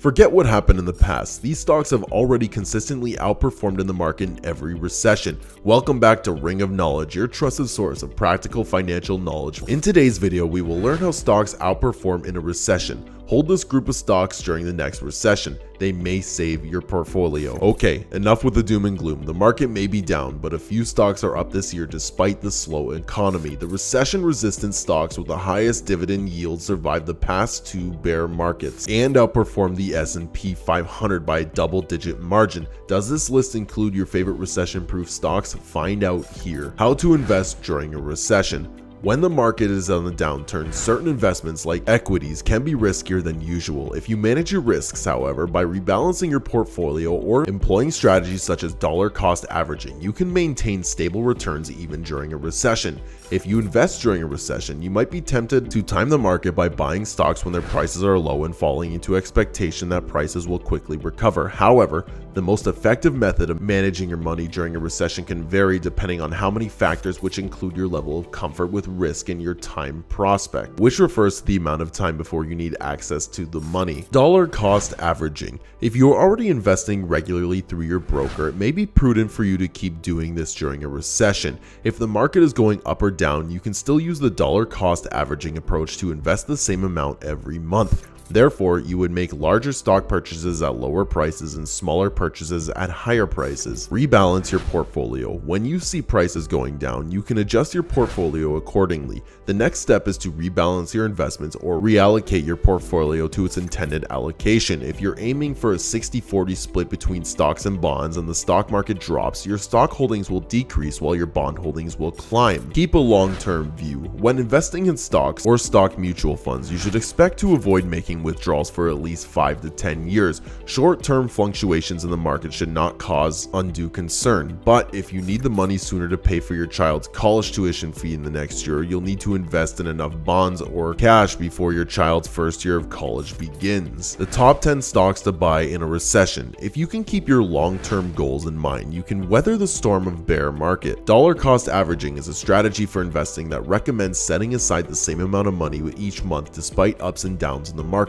Forget what happened in the past. These stocks have already consistently outperformed in the market in every recession. Welcome back to Ring of Knowledge, your trusted source of practical financial knowledge. In today's video, we will learn how stocks outperform in a recession. Hold this group of stocks during the next recession. They may save your portfolio. Okay, enough with the doom and gloom. The market may be down, but a few stocks are up this year despite the slow economy. The recession-resistant stocks with the highest dividend yield survived the past two bear markets and outperformed the S&P 500 by a double-digit margin. Does this list include your favorite recession-proof stocks? Find out here. How to invest during a recession. When the market is on a downturn, certain investments like equities can be riskier than usual. If you manage your risks, however, by rebalancing your portfolio or employing strategies such as dollar cost averaging, you can maintain stable returns even during a recession. If you invest during a recession, you might be tempted to time the market by buying stocks when their prices are low and falling into expectation that prices will quickly recover. However, the most effective method of managing your money during a recession can vary depending on how many factors, which include your level of comfort with risk and your time prospect, which refers to the amount of time before you need access to the money. Dollar cost averaging. If you are already investing regularly through your broker, it may be prudent for you to keep doing this during a recession. If the market is going up or down, you can still use the dollar cost averaging approach to invest the same amount every month. Therefore, you would make larger stock purchases at lower prices and smaller purchases at higher prices. Rebalance your portfolio. When you see prices going down, you can adjust your portfolio accordingly. The next step is to rebalance your investments or reallocate your portfolio to its intended allocation. If you're aiming for a 60-40 split between stocks and bonds and the stock market drops, your stock holdings will decrease while your bond holdings will climb. Keep a long-term view. When investing in stocks or stock mutual funds, you should expect to avoid making withdrawals for at least 5 to 10 years. Short-term fluctuations in the market should not cause undue concern, but if you need the money sooner to pay for your child's college tuition fee in the next year, you'll need to invest in enough bonds or cash before your child's first year of college begins. The top 10 stocks to buy in a recession. If you can keep your long-term goals in mind, you can weather the storm of bear market. Dollar cost averaging is a strategy for investing that recommends setting aside the same amount of money each month despite ups and downs in the market.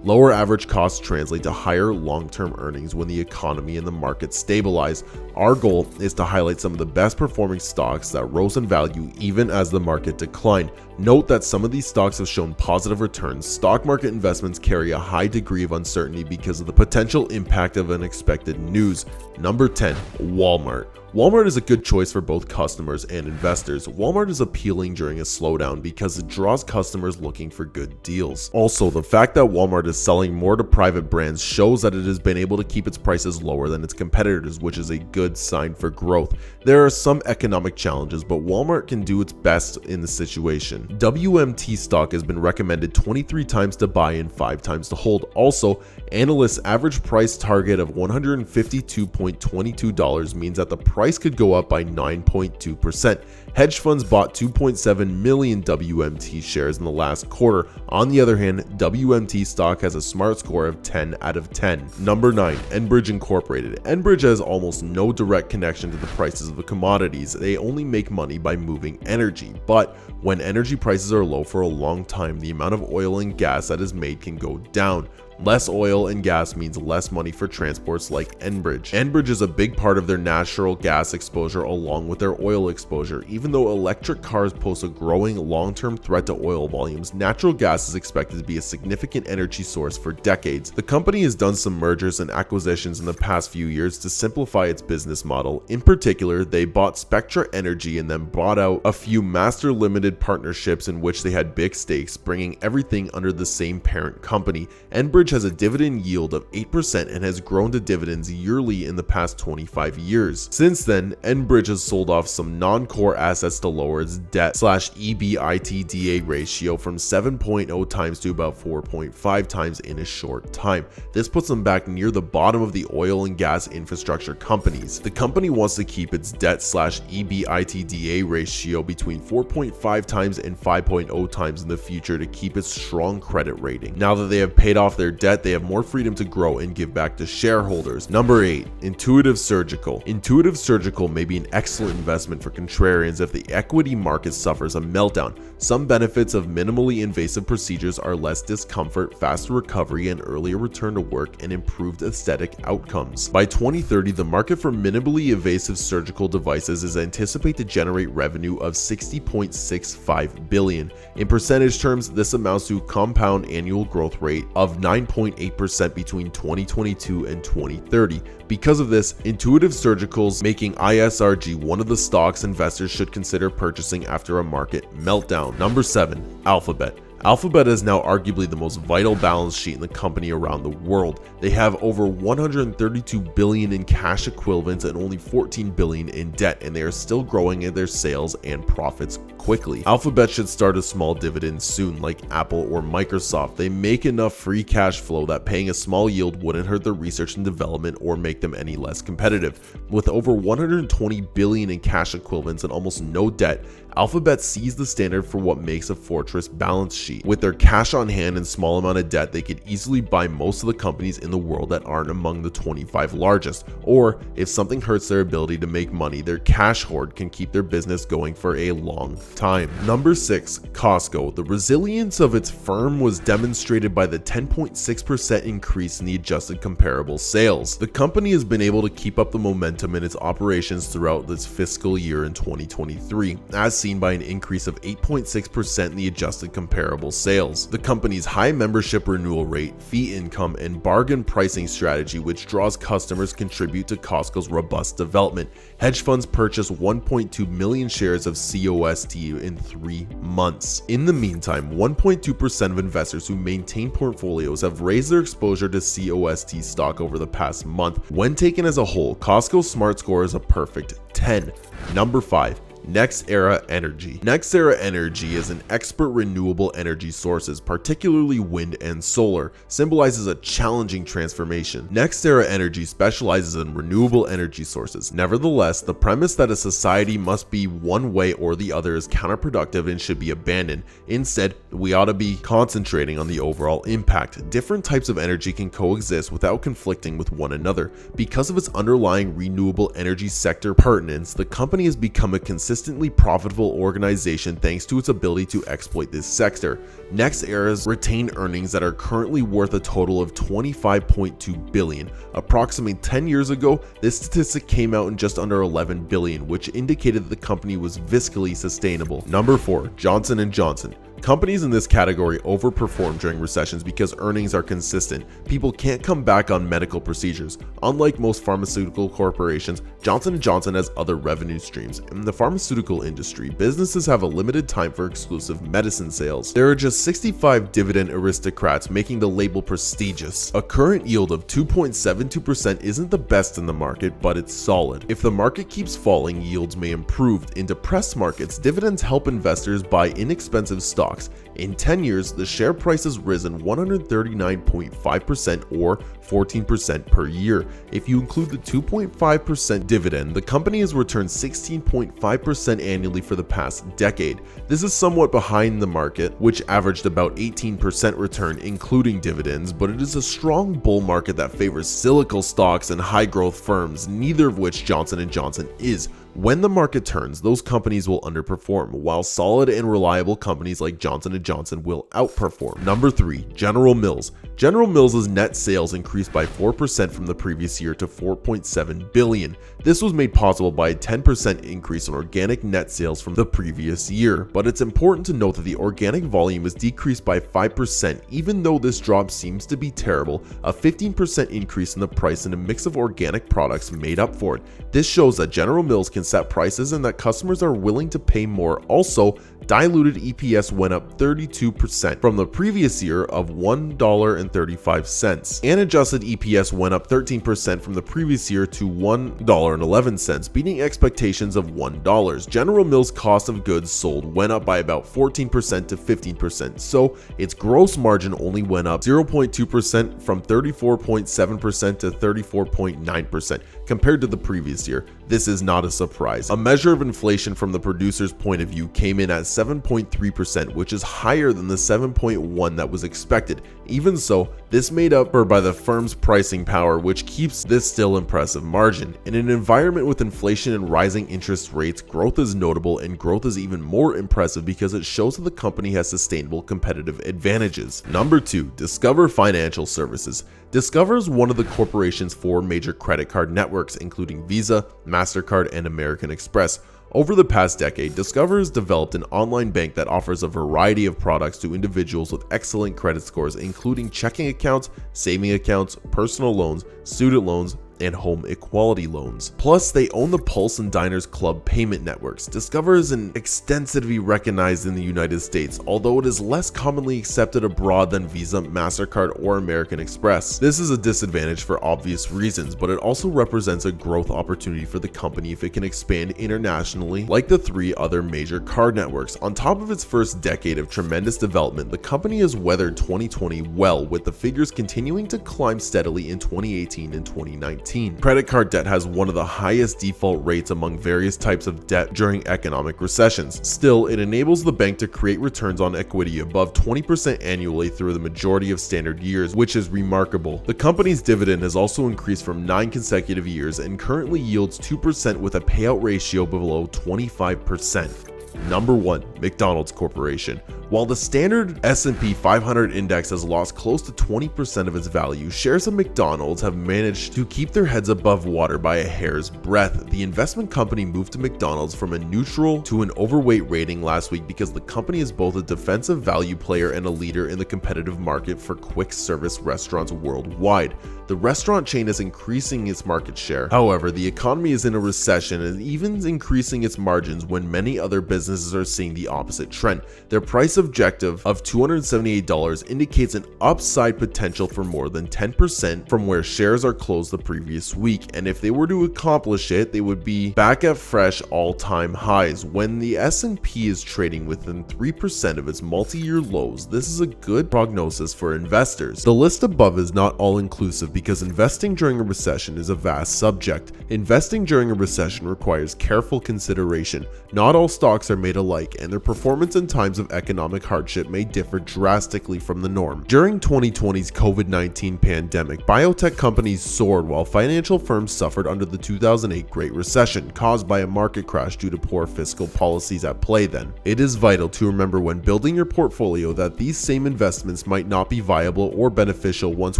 Lower average costs translate to higher long-term earnings when the economy and the market stabilize. Our goal is to highlight some of the best performing stocks that rose in value even as the market declined. Note that some of these stocks have shown positive returns. Stock market investments carry a high degree of uncertainty because of the potential impact of unexpected news. Number 10, Walmart. Walmart is a good choice for both customers and investors. Walmart is appealing during a slowdown because it draws customers looking for good deals. Also, the fact that Walmart is selling more to private brands shows that it has been able to keep its prices lower than its competitors, which is a good sign for growth. There are some economic challenges, but Walmart can do its best in the situation. WMT stock has been recommended 23 times to buy and 5 times to hold. Also, analysts' average price target of $152.22 means that the price could go up by 9.2%. Hedge funds bought 2.7 million WMT shares in the last quarter. On the other hand, WMT stock has a smart score of 10 out of 10. Number 9, Enbridge Incorporated. Enbridge has almost no direct connection to the prices of the commodities. They only make money by moving energy. But when energy prices are low for a long time, the amount of oil and gas that is made can go down. Less oil and gas means less money for transports like Enbridge. Enbridge is a big part of their natural gas exposure along with their oil exposure. Even though electric cars pose a growing long-term threat to oil volumes, natural gas is expected to be a significant energy source for decades. The company has done some mergers and acquisitions in the past few years to simplify its business model. In particular, they bought Spectra Energy and then bought out a few master limited partnerships in which they had big stakes, bringing everything under the same parent company. Enbridge has a dividend yield of 8% and has grown to dividends yearly in the past 25 years. Since then, Enbridge has sold off some non-core assets to lower its debt/EBITDA ratio from 7.0 times to about 4.5 times in a short time. This puts them back near the bottom of the oil and gas infrastructure companies. The company wants to keep its debt/EBITDA ratio between 4.5 times and 5.0 times in the future to keep its strong credit rating. Now that they have paid off their debt, they have more freedom to grow and give back to shareholders. Number 8, Intuitive Surgical. Intuitive Surgical may be an excellent investment for contrarians if the equity market suffers a meltdown. Some benefits of minimally invasive procedures are less discomfort, faster recovery, and earlier return to work, and improved aesthetic outcomes. By 2030, the market for minimally invasive surgical devices is anticipated to generate revenue of $60.65 billion. In percentage terms, this amounts to a compound annual growth rate of 9.8% between 2022 and 2030. Because of this, Intuitive Surgical's making ISRG one of the stocks investors should consider purchasing after a market meltdown. Number 7, Alphabet. Alphabet is now arguably the most vital balance sheet in the company around the world. They have over $132 billion in cash equivalents and only $14 billion in debt, and they are still growing in their sales and profits quickly. Alphabet should start a small dividend soon, like Apple or Microsoft. They make enough free cash flow that paying a small yield wouldn't hurt their research and development or make them any less competitive. With over $120 billion in cash equivalents and almost no debt, Alphabet sees the standard for what makes a fortress balance sheet. With their cash on hand and small amount of debt, they could easily buy most of the companies in the world that aren't among the 25 largest. Or if something hurts their ability to make money, their cash hoard can keep their business going for a long time. Number 6, Costco. The resilience of its firm was demonstrated by the 10.6% increase in the adjusted comparable sales. The company has been able to keep up the momentum in its operations throughout this fiscal year in 2023, as seen by an increase of 8.6% in the adjusted comparable sales. The company's high membership renewal rate, fee income, and bargain pricing strategy, which draws customers, contribute to Costco's robust development. Hedge funds purchased 1.2 million shares of COST in 3 months. In the meantime, 1.2% of investors who maintain portfolios have raised their exposure to COST stock over the past month. When taken as a whole, Costco's smart score is a perfect 10. Number 5, NextEra Energy. NextEra Energy is an expert renewable energy sources, particularly wind and solar, symbolizes a challenging transformation. NextEra Energy specializes in renewable energy sources. Nevertheless, the premise that a society must be one way or the other is counterproductive and should be abandoned. Instead, we ought to be concentrating on the overall impact. Different types of energy can coexist without conflicting with one another. Because of its underlying renewable energy sector pertinence, the company has become a consistently profitable organization thanks to its ability to exploit this sector. NextEra's retained earnings that are currently worth a total of $25.2 billion. Approximately 10 years ago, this statistic came out in just under $11 billion, which indicated that the company was fiscally sustainable. Number 4, Johnson & Johnson. Companies in this category overperform during recessions because earnings are consistent. People can't come back on medical procedures. Unlike most pharmaceutical corporations, Johnson & Johnson has other revenue streams. In the pharmaceutical industry, businesses have a limited time for exclusive medicine sales. There are just 65 dividend aristocrats, making the label prestigious. A current yield of 2.72% isn't the best in the market, but it's solid. If the market keeps falling, yields may improve. In depressed markets, dividends help investors buy inexpensive stocks. In 10 years, the share price has risen 139.5% or 14% per year. If you include the 2.5% dividend, the company has returned 16.5% annually for the past decade. This is somewhat behind the market, which averaged about 18% return including dividends, but it is a strong bull market that favors cyclical stocks and high-growth firms, neither of which Johnson & Johnson is. When the market turns, those companies will underperform, while solid and reliable companies like Johnson & Johnson will outperform. Number 3, General Mills. General Mills' net sales increased by 4% from the previous year to $4.7 billion. This was made possible by a 10% increase in organic net sales from the previous year, but it's important to note that the organic volume is decreased by 5%. Even though this drop seems to be terrible, a 15% increase in the price in a mix of organic products made up for it. This shows that General Mills can set prices and that customers are willing to pay more. Also, diluted EPS went up 32% from the previous year of $1.35, and adjusted EPS went up 13% from the previous year to $1.11, beating expectations of $1. General Mills' cost of goods sold went up by about 14% to 15%, so its gross margin only went up 0.2% from 34.7% to 34.9% compared to the previous year. This is not a surprise. A measure of inflation from the producer's point of view came in at 7.3%, which is higher than the 7.1% that was expected. Even so, this made up for by the firm's pricing power, which keeps this still impressive margin. In an environment with inflation and rising interest rates, growth is notable, and growth is even more impressive because it shows that the company has sustainable competitive advantages. Number 2, Discover Financial Services. Discover is one of the corporation's 4 major credit card networks, including Visa, MasterCard, and American Express. Over the past decade, Discover has developed an online bank that offers a variety of products to individuals with excellent credit scores, including checking accounts, saving accounts, personal loans, student loans, and home equality loans. Plus, they own the Pulse and Diners Club payment networks. Discover is extensively recognized in the United States, although it is less commonly accepted abroad than Visa, MasterCard, or American Express. This is a disadvantage for obvious reasons, but it also represents a growth opportunity for the company if it can expand internationally like the 3 other major card networks. On top of its first decade of tremendous development, the company has weathered 2020 well, with the figures continuing to climb steadily in 2018 and 2019. Credit card debt has one of the highest default rates among various types of debt during economic recessions. Still, it enables the bank to create returns on equity above 20% annually through the majority of standard years, which is remarkable. The company's dividend has also increased from 9 consecutive years and currently yields 2% with a payout ratio below 25%. Number 1, McDonald's Corporation. While the standard S&P 500 index has lost close to 20% of its value, shares of McDonald's have managed to keep their heads above water by a hair's breadth. The investment company moved to McDonald's from a neutral to an overweight rating last week because the company is both a defensive value player and a leader in the competitive market for quick service restaurants worldwide. The restaurant chain is increasing its market share. However, the economy is in a recession and even increasing its margins when many other businesses are seeing the opposite trend. Their price objective of $278 indicates an upside potential for more than 10% from where shares are closed the previous week, and if they were to accomplish it, they would be back at fresh all-time highs. When the S&P is trading within 3% of its multi-year lows, this is a good prognosis for investors. The list above is not all-inclusive because investing during a recession is a vast subject. Investing during a recession requires careful consideration. Not all stocks are made alike, and their performance in times of economic hardship may differ drastically from the norm. During 2020's COVID-19 pandemic, biotech companies soared while financial firms suffered under the 2008 Great Recession, caused by a market crash due to poor fiscal policies at play then. It is vital to remember when building your portfolio that these same investments might not be viable or beneficial once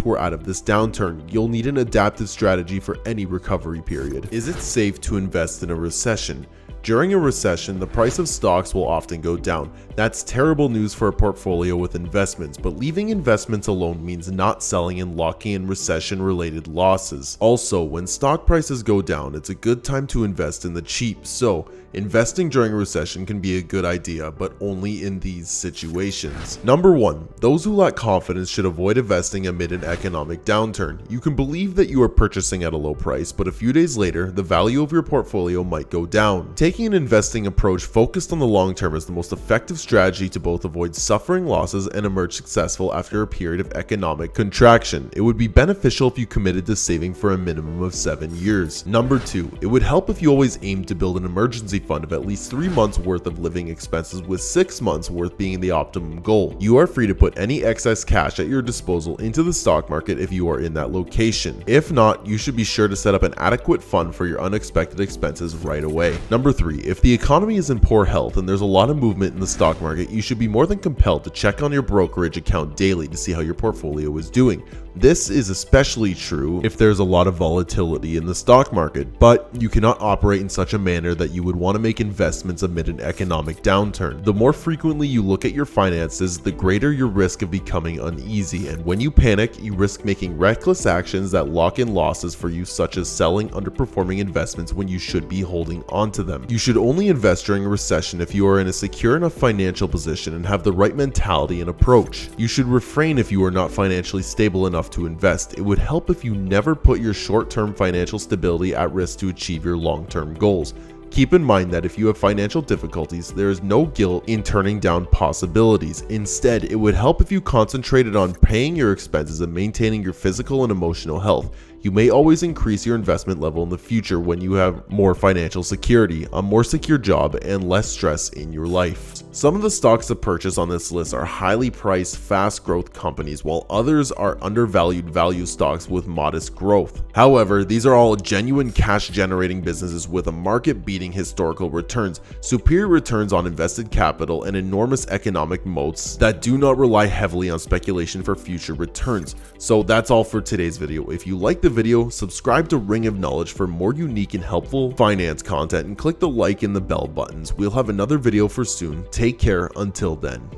we're out of this downturn. You'll need an adaptive strategy for any recovery period. Is it safe to invest in a recession? During a recession, the price of stocks will often go down. That's terrible news for a portfolio with investments, but leaving investments alone means not selling and locking in recession-related losses. Also, when stock prices go down, it's a good time to invest in the cheap, so investing during a recession can be a good idea, but only in these situations. Number 1, those who lack confidence should avoid investing amid an economic downturn. You can believe that you are purchasing at a low price, but a few days later, the value of your portfolio might go down. Taking an investing approach focused on the long term is the most effective strategy to both avoid suffering losses and emerge successful after a period of economic contraction. It would be beneficial if you committed to saving for a minimum of 7 years. Number 2, it would help if you always aimed to build an emergency fund of at least 3 months worth of living expenses, with 6 months worth being the optimum goal. You are free to put any excess cash at your disposal into the stock market if you are in that location. If not, you should be sure to set up an adequate fund for your unexpected expenses right away. Number 3, if the economy is in poor health and there's a lot of movement in the stock market, you should be more than compelled to check on your brokerage account daily to see how your portfolio is doing. This is especially true if there's a lot of volatility in the stock market, but you cannot operate in such a manner that you would want to make investments amid an economic downturn. The more frequently you look at your finances, the greater your risk of becoming uneasy, and when you panic, you risk making reckless actions that lock in losses for you, such as selling underperforming investments when you should be holding onto them. You should only invest during a recession if you are in a secure enough financial position and have the right mentality and approach. You should refrain if you are not financially stable enough to invest. It would help if you never put your short-term financial stability at risk to achieve your long-term goals. Keep in mind that if you have financial difficulties, there is no guilt in turning down possibilities. Instead, it would help if you concentrated on paying your expenses and maintaining your physical and emotional health. You may always increase your investment level in the future when you have more financial security, a more secure job, and less stress in your life. Some of the stocks to purchase on this list are highly priced, fast growth companies, while others are undervalued value stocks with modest growth. However, these are all genuine cash generating businesses with a market beating historical returns, superior returns on invested capital, and enormous economic moats that do not rely heavily on speculation for future returns. So that's all for today's video. If you like the video, subscribe to Ring of Knowledge for more unique and helpful finance content, and click the like and the bell buttons. We'll have another video for soon. Take care until then.